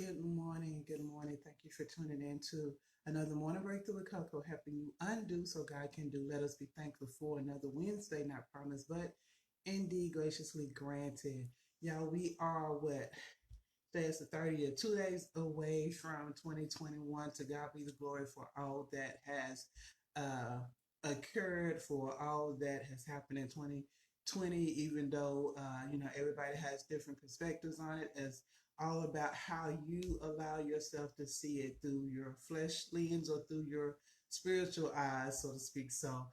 Good morning. Good morning. Thank you for tuning in to another morning breakthrough with Coco, helping you undo so God can do. Let us be thankful for another Wednesday, not promised, but indeed graciously granted. Y'all, we are what? Today is the 30th, 2 days away from 2021. To God be the glory for all that has uh, occurred, for all that has happened in 2020, even though, everybody has different perspectives on it. It's all about how you allow yourself to see it through your flesh lens or through your spiritual eyes, so to speak. So,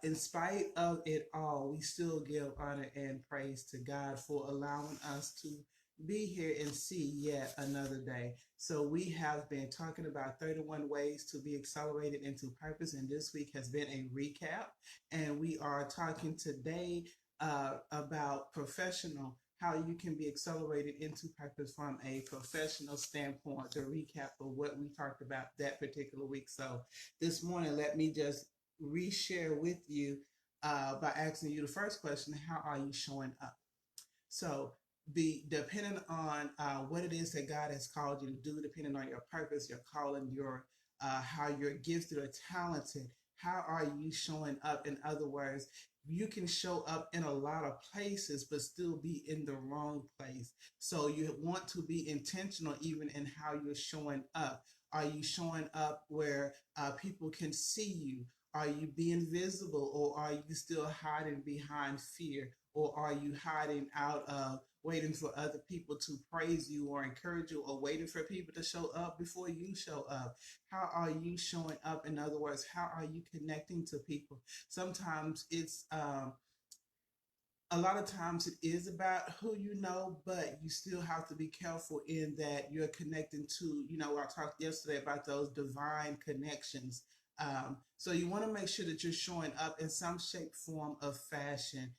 in spite of it all, we still give honor and praise to God for allowing us to be here and see yet another day. So we have been talking about 31 ways to be accelerated into purpose, and this week has been a recap. And we are talking today about professional, how you can be accelerated into purpose from a professional standpoint, the recap of what we talked about that particular week. So this morning, let me just reshare with you by asking you the first question: how are you showing up? So be depending on what it is that God has called you to do, depending on your purpose, your calling, your how you're gifted or talented. How are you showing up? In other words, you can show up in a lot of places, but still be in the wrong place. So you want to be intentional, even in how you're showing up. Are you showing up where people can see you? Are you being visible, or are you still hiding behind fear? Or are you hiding out of waiting for other people to praise you or encourage you, or waiting for people to show up before you show up? How are you showing up? In other words, how are you connecting to people? Sometimes it's a lot of times it is about who you know, but you still have to be careful in that you're connecting to, I talked yesterday about those divine connections. So you want to make sure that you're showing up in some shape, form of fashion.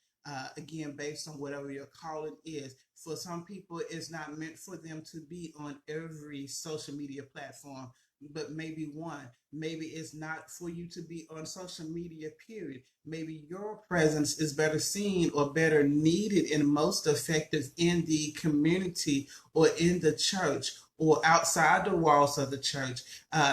Again, based on whatever your calling is. For some people, it's not meant for them to be on every social media platform, but maybe one. Maybe it's not for you to be on social media, period. Maybe your presence is better seen or better needed and most effective in the community or in the church or outside the walls of the church.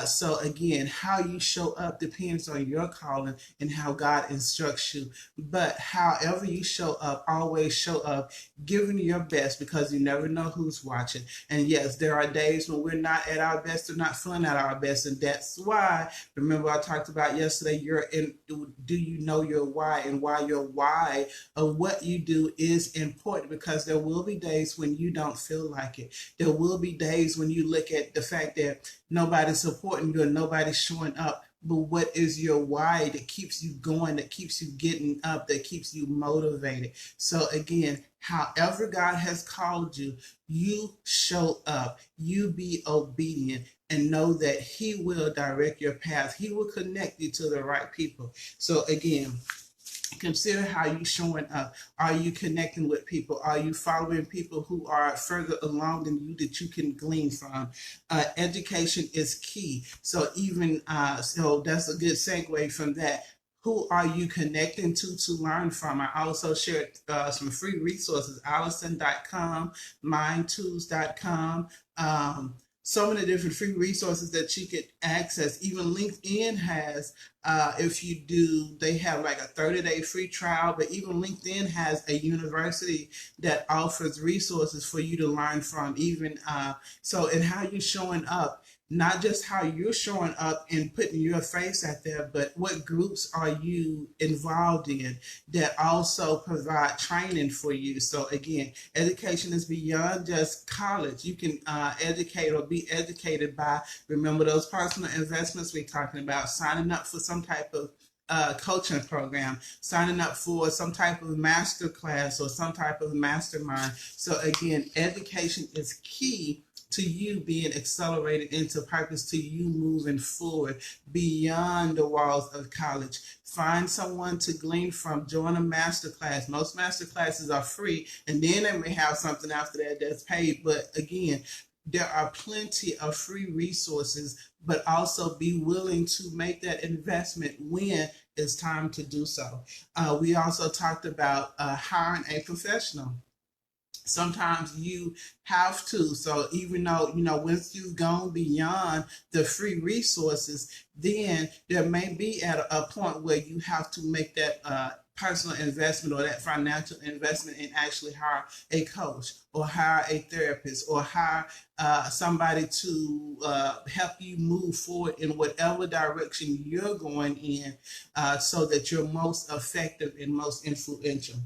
So again, how you show up depends on your calling and how God instructs you. But however you show up, always show up giving your best, because you never know who's watching. And yes, there are days when we're not at our best or not feeling at our best. And that's why, remember I talked about yesterday, do you know your why, and why your why of what you do is important, because there will be days when you don't feel like it. There will be days when you look at the fact that nobody's supporting you and nobody's showing up. But what is your why that keeps you going, that keeps you getting up, that keeps you motivated? So again, however God has called you, you show up, you be obedient, and know that He will direct your path. He will connect you to the right people. So again, consider how you showing up. Are you connecting with people? Are you following people who are further along than you that you can glean from? Education is key. So so that's a good segue from that. Who are you connecting to learn from? I also shared some free resources: allison.com, mindtools.com. So many different free resources that you could access. Even LinkedIn has, if you do, they have like a 30-day free trial, but even LinkedIn has a university that offers resources for you to learn from. Even so, and how you showing up, not just how you're showing up and putting your face out there, but what groups are you involved in that also provide training for you. So again, education is beyond just college. You can educate or be educated by, remember those personal investments we're talking about, signing up for some type of coaching program, signing up for some type of master class or some type of mastermind. So again, education is key to you being accelerated into purpose, to you moving forward beyond the walls of college. Find someone to glean from. Join a master class. Most master classes are free, and then they may have something after that that's paid. But again, there are plenty of free resources, but also be willing to make that investment when it's time to do so. We also talked about hiring a professional. Sometimes you have to. So even though, once you've gone beyond the free resources, then there may be at a point where you have to make that personal investment or that financial investment and actually hire a coach or hire a therapist or hire somebody to help you move forward in whatever direction you're going in, so that you're most effective and most influential.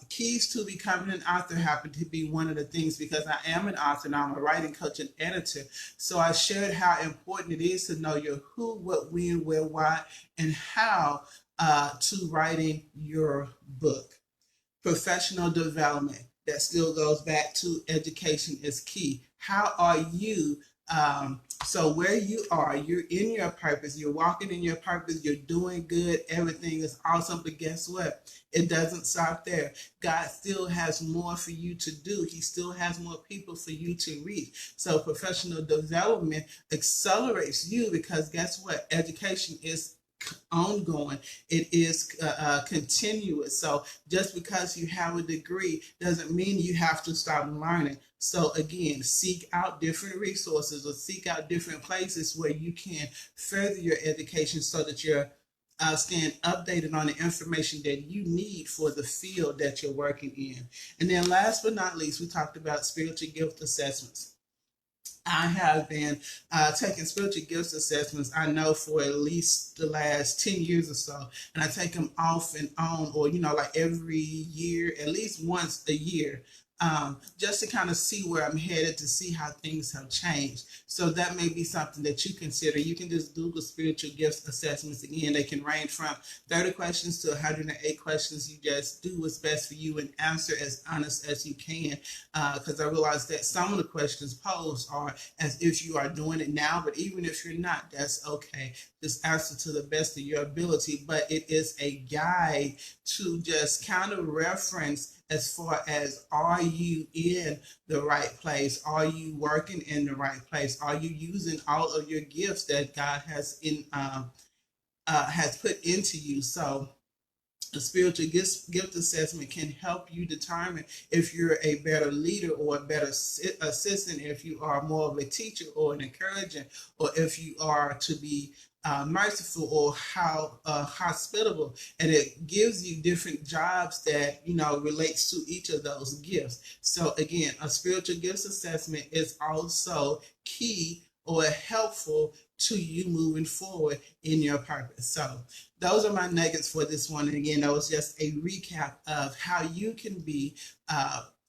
Keys to becoming an author happen to be one of the things, because I am an author and I'm a writing coach and editor. So I shared how important it is to know your who, what, when, where, why, and how to writing your book. Professional development, that still goes back to education, is key. How are you? So where you are, you're in your purpose, you're walking in your purpose, you're doing good, everything is awesome. But guess what? It doesn't stop there. God still has more for you to do. He still has more people for you to reach. So professional development accelerates you, because guess what? Education is ongoing. It is continuous. So just because you have a degree doesn't mean you have to stop learning. So again, seek out different resources or seek out different places where you can further your education so that you're staying updated on the information that you need for the field that you're working in. And then last but not least, we talked about spiritual gift assessments. I have been taking spiritual gifts assessments, I know, for at least the last 10 years or so. And I take them off and on, or, like every year, at least once a year, just to kind of see where I'm headed, to see how things have changed. So that may be something that you consider. You can just Google spiritual gifts assessments. Again, they can range from 30 questions to 108 questions. You just do what's best for you and answer as honest as you can. Because I realize that some of the questions posed are as if you are doing it now, but even if you're not, that's okay. Just answer to the best of your ability. But it is a guide to just kind of reference as far as, are you in the right place? Are you working in the right place? Are you using all of your gifts that God has has put into you? So a spiritual gift assessment can help you determine if you're a better leader or a better assistant, if you are more of a teacher or an encourager, or if you are to be merciful or how hospitable. And it gives you different jobs that relates to each of those gifts. So again, a spiritual gifts assessment is also key or helpful to you moving forward in your purpose. So those are my nuggets for this one. And again, that was just a recap of how you can be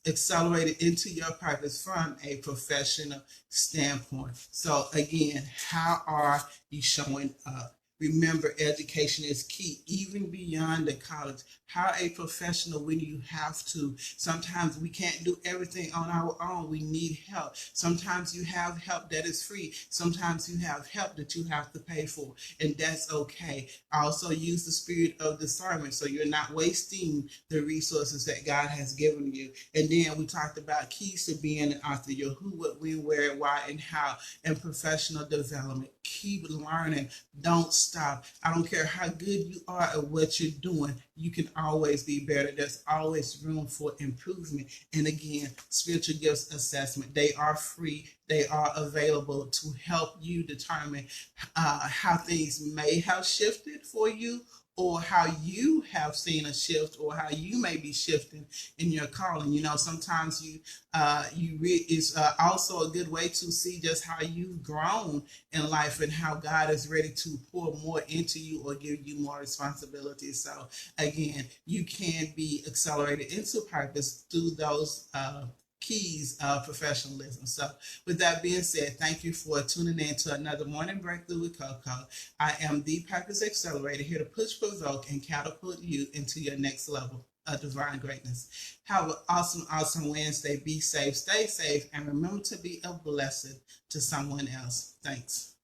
accelerated into your purpose from a professional standpoint. So again, how are you showing up? Remember, education is key, even beyond the college. Hire a professional when you have to. Sometimes we can't do everything on our own. We need help. Sometimes you have help that is free. Sometimes you have help that you have to pay for, and that's okay. Also use the spirit of discernment so you're not wasting the resources that God has given you. And then we talked about keys to being an author: your who, what, when, where, why, and how, and professional development. Keep learning. Don't stop. I don't care how good you are at what you're doing. You can always be better. There's always room for improvement. And again, spiritual gifts assessment, they are free. They are available to help you determine how things may have shifted for you, or how you have seen a shift, or how you may be shifting in your calling. Sometimes it's also a good way to see just how you've grown in life and how God is ready to pour more into you or give you more responsibilities. So again, you can be accelerated into purpose through those keys of professionalism. So with that being said, thank you for tuning in to another Morning Breakthrough with Coco. I am the Purpose Accelerator, here to push, provoke, and catapult you into your next level of divine greatness. Have an awesome Wednesday. Be safe, stay safe, and remember to be a blessing to someone else. Thanks.